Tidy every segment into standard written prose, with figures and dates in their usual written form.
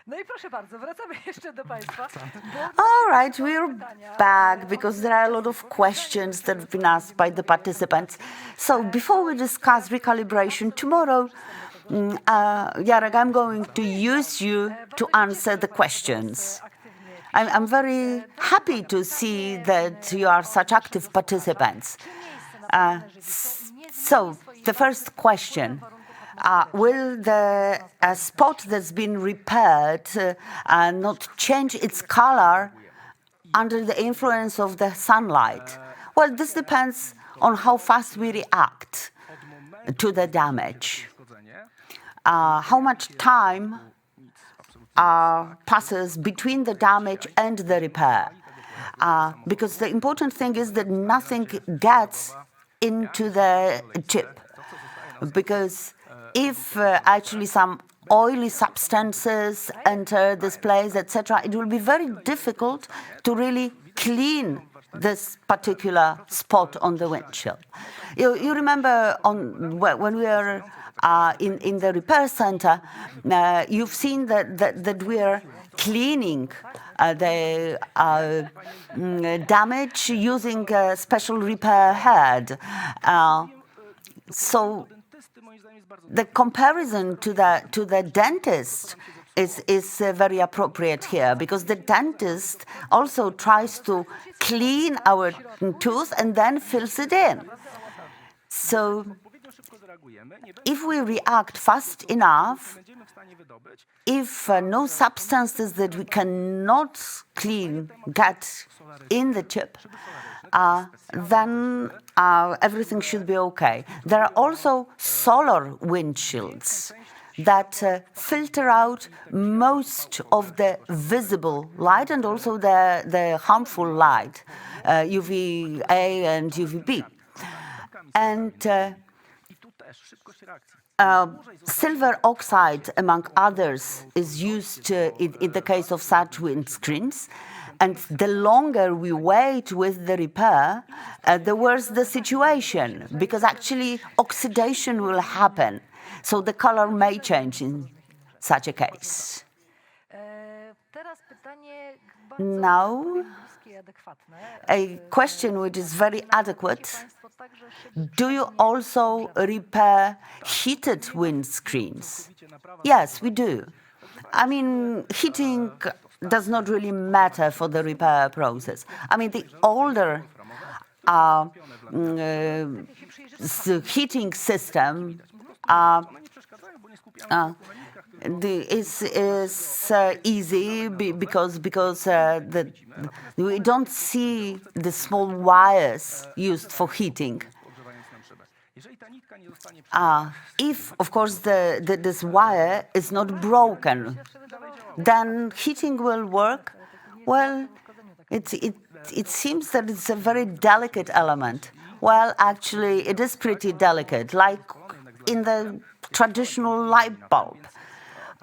No i proszę bardzo, wracamy jeszcze do Państwa. All right, we're back because there are a lot of questions that have been asked by the participants. So before we discuss recalibration tomorrow, Jarek, I'm going to use you to answer the questions. I'm very happy to see that you are such active participants. So the first question. Will the spot that's been repaired not change its color under the influence of the sunlight? Well, this depends on how fast we react to the damage. How much time passes between the damage and the repair. Because the important thing is that nothing gets into the chip. Because if actually some oily substances enter this place, etc., it will be very difficult to really clean this particular spot on the windshield. You remember when we are in the repair center, you've seen that we are cleaning the damage using a special repair head. So the comparison to the dentist is very appropriate here, because the dentist also tries to clean our tooth and then fills it in. So if we react fast enough, if no substances that we cannot clean get in the chip, then everything should be okay. There are also solar windshields that filter out most of the visible light and also the harmful light, UVA and UVB. And silver oxide, among others, is used in the case of such windscreens. And the longer we wait with the repair, the worse the situation, because actually oxidation will happen. So the color may change in such a case. Now, a question which is very adequate. Do you also repair heated windscreens? Yes, we do. I mean, heating does not really matter for the repair process. I mean, the older heating system is easy because we don't see the small wires used for heating. If, of course, this wire is not broken, then heating will work. Well, it seems that it's a very delicate element. Well, actually, it is pretty delicate, like in the traditional light bulb.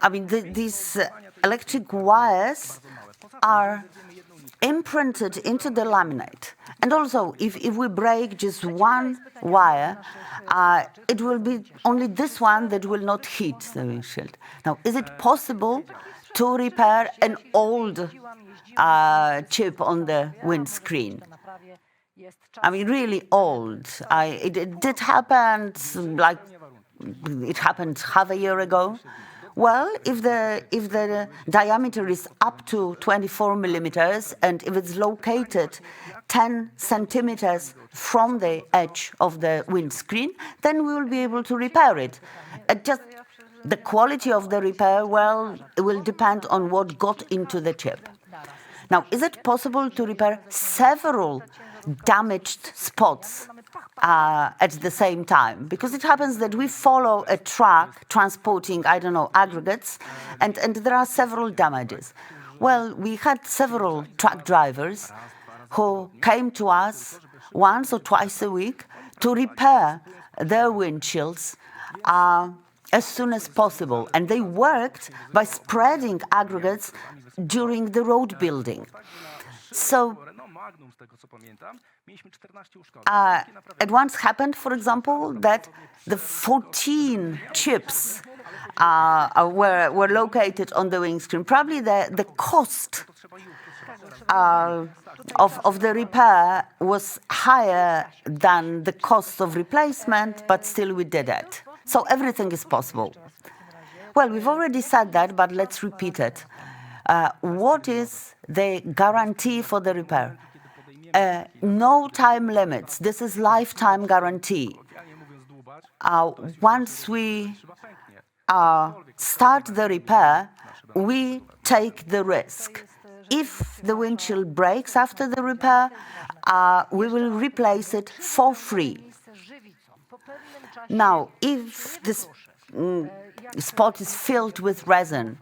I mean, these electric wires are imprinted into the laminate. And also, if we break just one wire, it will be only this one that will not heat the windshield. Now, is it possible to repair an old chip on the windscreen? I mean, really old. It did happen, like it happened half a year ago. Well, if the diameter is up to 24 millimeters and if it's located 10 centimeters from the edge of the windscreen, then we will be able to repair it. Just the quality of the repair, well, it will depend on what got into the chip. Now, is it possible to repair several damaged spots at the same time? Because it happens that we follow a truck transporting, aggregates, and there are several damages. Well, we had several truck drivers who came to us once or twice a week to repair their windshields as soon as possible. And they worked by spreading aggregates during the road building. So it once happened, for example, that the 14 chips were located on the windscreen. Probably the cost of the repair was higher than the cost of replacement, but still we did it. So everything is possible. Well, we've already said that, but let's repeat it. What is the guarantee for the repair? No time limits. This is lifetime guarantee. Once we start the repair, we take the risk. If the windshield breaks after the repair, we will replace it for free. Now, if this spot is filled with resin,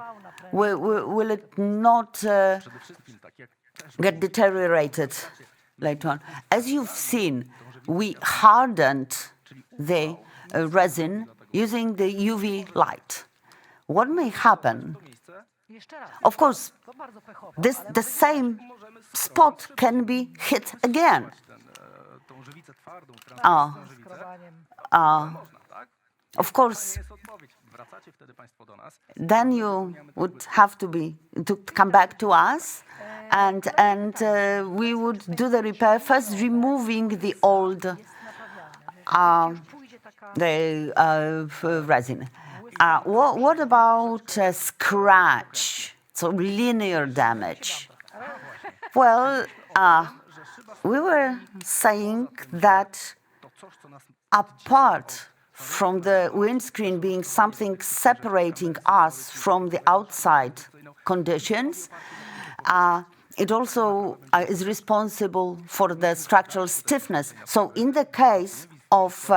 will it not get deteriorated later on? As you've seen, we hardened the resin using the UV light. What may happen? Of course, the same spot can be hit again. Of course, then you would have to come back to us, and we would do the repair, first removing the old resin. What about scratch, so linear damage? Well, we were saying that apart from the windscreen being something separating us from the outside conditions, it also is responsible for the structural stiffness. So in the case of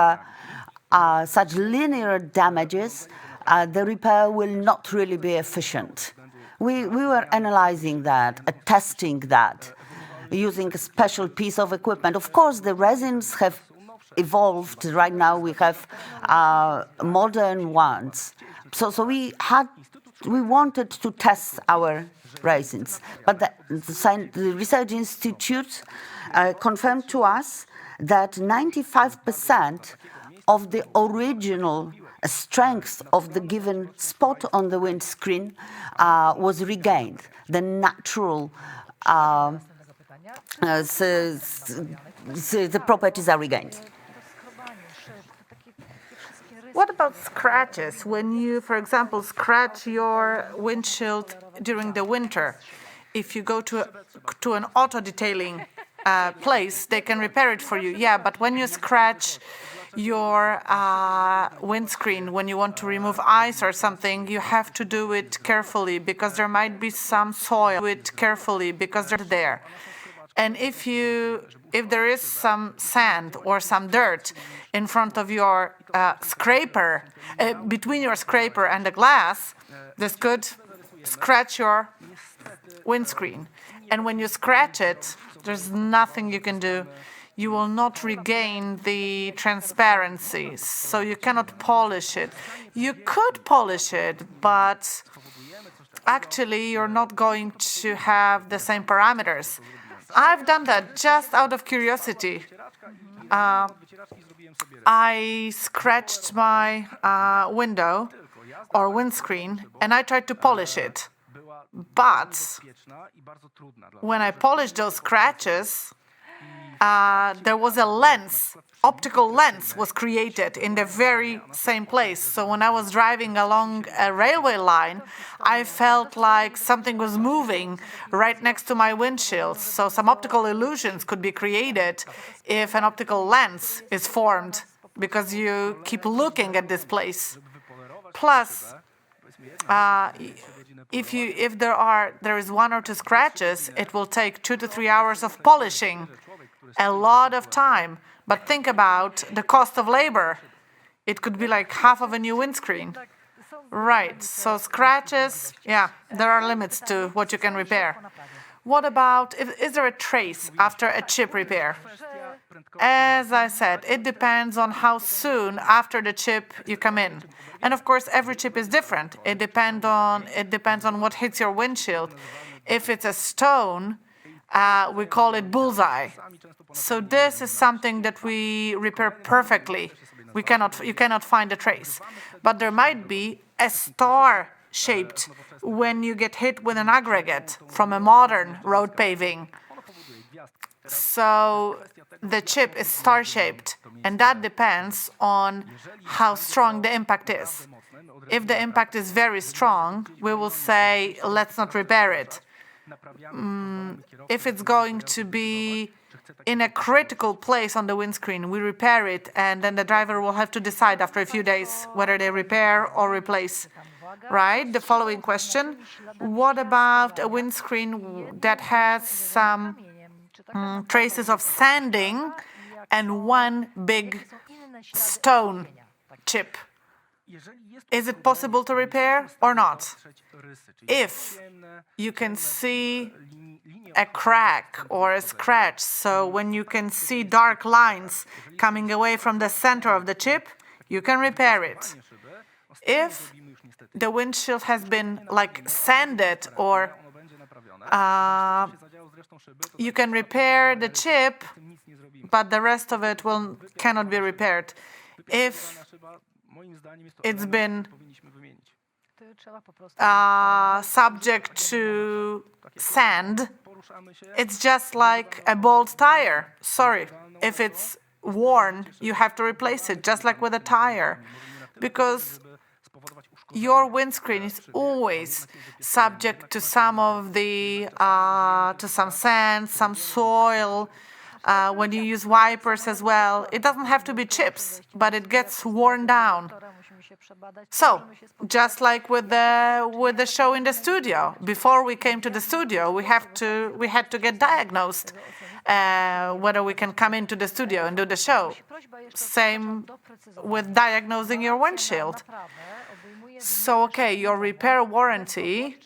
such linear damages, the repair will not really be efficient. We were analyzing that, testing that, using a special piece of equipment. Of course, the resins have evolved. Right now, we have modern ones. So we wanted to test our resins, but the research institute confirmed to us that 95% of the original strength of the given spot on the windscreen was regained. The natural the properties are regained. What about scratches? When you, for example, scratch your windshield during the winter, if you go to an auto detailing place, they can repair it for you. Yeah, but when you scratch your windscreen, when you want to remove ice or something, you have to do it carefully because there might be some soil. Do it carefully because they're there. And if there is some sand or some dirt in front of your scraper, between your scraper and the glass, this could scratch your windscreen. And when you scratch it, there's nothing you can do. You will not regain the transparency, so you cannot polish it. You could polish it, but actually you're not going to have the same parameters. I've done that just out of curiosity. I scratched my window or windscreen and I tried to polish it. But when I polished those scratches, there was a lens, optical lens was created in the very same place. So when I was driving along a railway line, I felt like something was moving right next to my windshield. So some optical illusions could be created if an optical lens is formed because you keep looking at this place. Plus, if there is one or two scratches, it will take 2 to 3 hours of polishing. A lot of time, but think about the cost of labor. It could be like half of a new windscreen. Right, so scratches, yeah, there are limits to what you can repair. What about, is there a trace after a chip repair? As I said, it depends on how soon after the chip you come in. And of course, every chip is different. It depends on what hits your windshield. If it's a stone, we call it bullseye. So this is something that we repair perfectly. You cannot find a trace. But there might be a star-shaped when you get hit with an aggregate from a modern road paving. So the chip is star-shaped, and that depends on how strong the impact is. If the impact is very strong, we will say, let's not repair it. If it's going to be in a critical place on the windscreen, we repair it, and then the driver will have to decide after a few days whether they repair or replace. Right? The following question: what about a windscreen that has some traces of sanding and one big stone chip? Is it possible to repair or not? If you can see a crack or a scratch, so when you can see dark lines coming away from the center of the chip, you can repair it. If the windshield has been like sanded, or you can repair the chip, but the rest of it cannot be repaired. If it's been subject to sand, it's just like a bald tire. Sorry, if it's worn, you have to replace it, just like with a tire, because your windscreen is always subject to some of the to some sand, some soil. When you use wipers as well, it doesn't have to be chips, but it gets worn down. So, just like with the show in the studio, before we came to the studio, we had to get diagnosed whether we can come into the studio and do the show. Same with diagnosing your windshield. So, okay, your repair warranty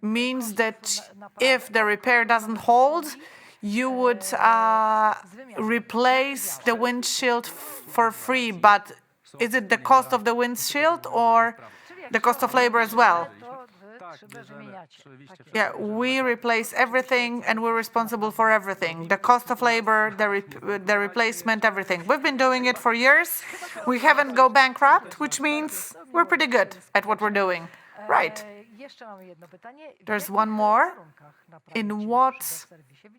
means that if the repair doesn't hold, you would replace the windshield for free, but is it the cost of the windshield or the cost of labor as well? Yeah, we replace everything and we're responsible for everything. The cost of labor, the replacement, everything. We've been doing it for years. We haven't go bankrupt, which means we're pretty good at what we're doing. Right. There's one more. In what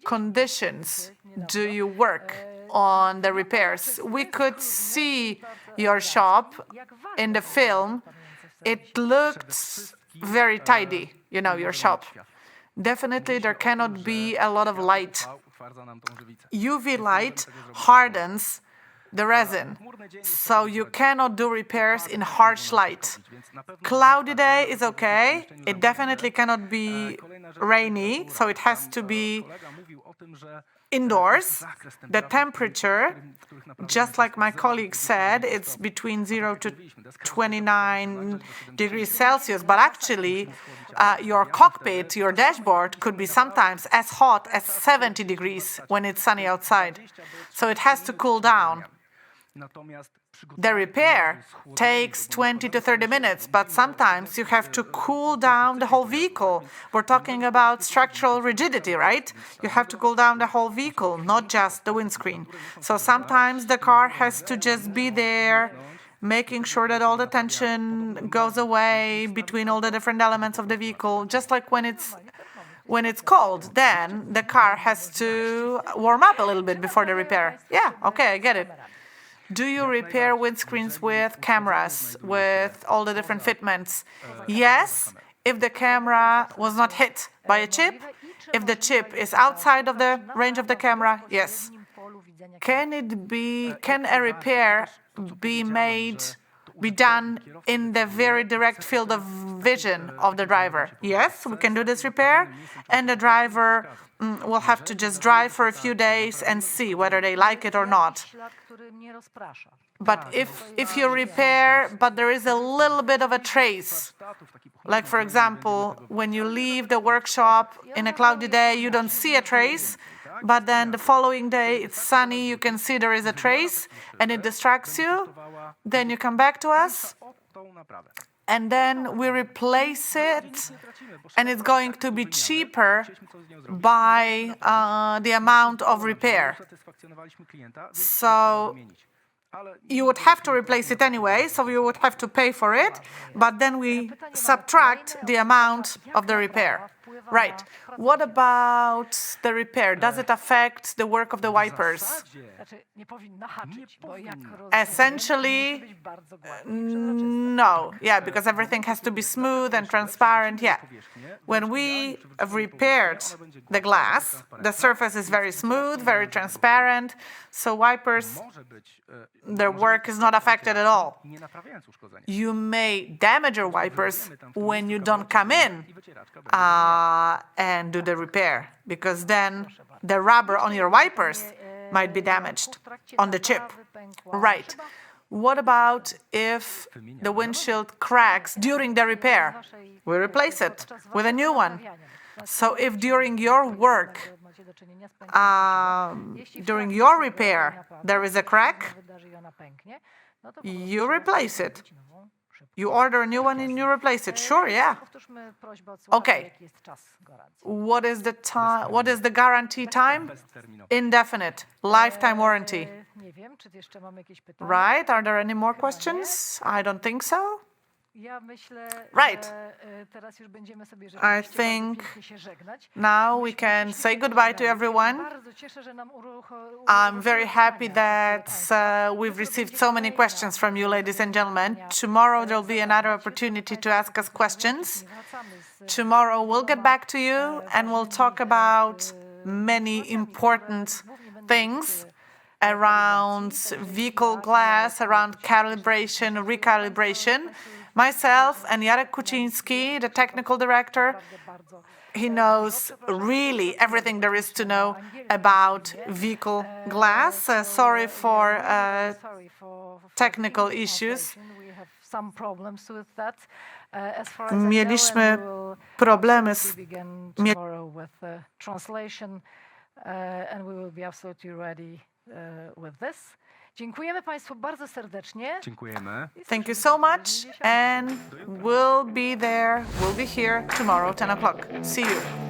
conditions do you work on the repairs? We could see your shop in the film. It looked very tidy, your shop. Definitely there cannot be a lot of light. UV light hardens the resin, so you cannot do repairs in harsh light. Cloudy day is okay. It definitely cannot be rainy, so it has to be indoors. The temperature, just like my colleague said, it's between 0 to 29 degrees Celsius, but actually your cockpit, your dashboard could be sometimes as hot as 70 degrees when it's sunny outside. So it has to cool down. The repair takes 20 to 30 minutes, but sometimes you have to cool down the whole vehicle. We're talking about structural rigidity, right? You have to cool down the whole vehicle, not just the windscreen. So sometimes the car has to just be there, making sure that all the tension goes away between all the different elements of the vehicle, just like when it's cold, then the car has to warm up a little bit before the repair. Yeah, okay, I get it. Do you repair windscreens with cameras, with all the different fitments? Yes, if the camera was not hit by a chip. If the chip is outside of the range of the camera, yes. Can a repair be done in the very direct field of vision of the driver? Yes, we can do this repair, and the driver will have to just drive for a few days and see whether they like it or not. But if you repair, but there is a little bit of a trace, like for example, when you leave the workshop in a cloudy day, you don't see a trace, but then the following day it's sunny, you can see there is a trace, and it distracts you, then you come back to us, and then we replace it, and it's going to be cheaper by the amount of repair. So you would have to replace it anyway, so you would have to pay for it, but then we subtract the amount of the repair. Right. What about the repair? Does it affect the work of the wipers? Znaczy, nie powinno haczyć, bo jak rozumiem, Essentially, musi być bardzo gładkie, przezroczyste. no. Yeah, because everything has to be smooth and transparent. Yeah. When we have repaired the glass, the surface is very smooth, very transparent, so wipers, their work is not affected at all. You may damage your wipers when you don't come in and do the repair, because then the rubber on your wipers might be damaged on the chip. Right. What about if the windshield cracks during the repair? We replace it with a new one. So if during your work, during your repair, there is a crack, you replace it. You order a new one and you replace it. Sure, yeah. Okay. What is the time? What is the guarantee time? Indefinite, lifetime warranty. Right? Are there any more questions? I don't think so. Right. I think now we can say goodbye to everyone. I'm very happy that we've received so many questions from you, ladies and gentlemen. Tomorrow there'll be another opportunity to ask us questions. Tomorrow we'll get back to you and we'll talk about many important things around vehicle glass, around calibration, recalibration. Myself and Jarek Kuciński, the technical director, he knows really everything there is to know about vehicle glass. Sorry for technical issues. Mieliśmy problemy z Dziękujemy Państwu bardzo serdecznie. Dziękujemy. Thank you so much, and we'll be there, we'll be here tomorrow, 10 o'clock. See you.